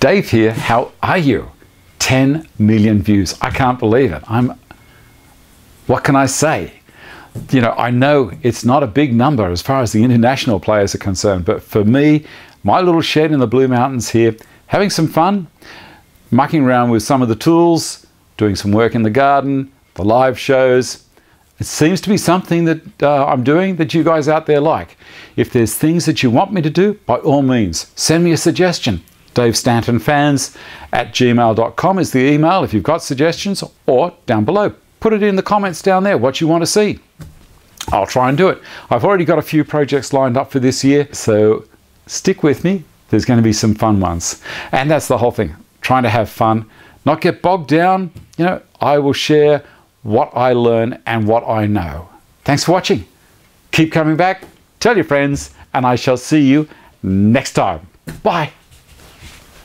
Dave here, how are you? 10 million views. I can't believe it. What can I say? You know, I know it's not a big number as far as the international players are concerned, but for me, my little shed in the Blue Mountains here, having some fun, mucking around with some of the tools, doing some work in the garden, the live shows. It seems to be something that I'm doing that you guys out there like. If there's things that you want me to do, by all means, send me a suggestion. dave-stanton-fans@gmail.com is the email if you've got suggestions, or down below. Put it in the comments down there, what you want to see. I'll try and do it. I've already got a few projects lined up for this year, so stick with me. There's going to be some fun ones. And that's the whole thing, trying to have fun, not get bogged down. You know, I will share what I learn and what I know. Thanks for watching. Keep coming back, tell your friends, and I shall see you next time. Bye.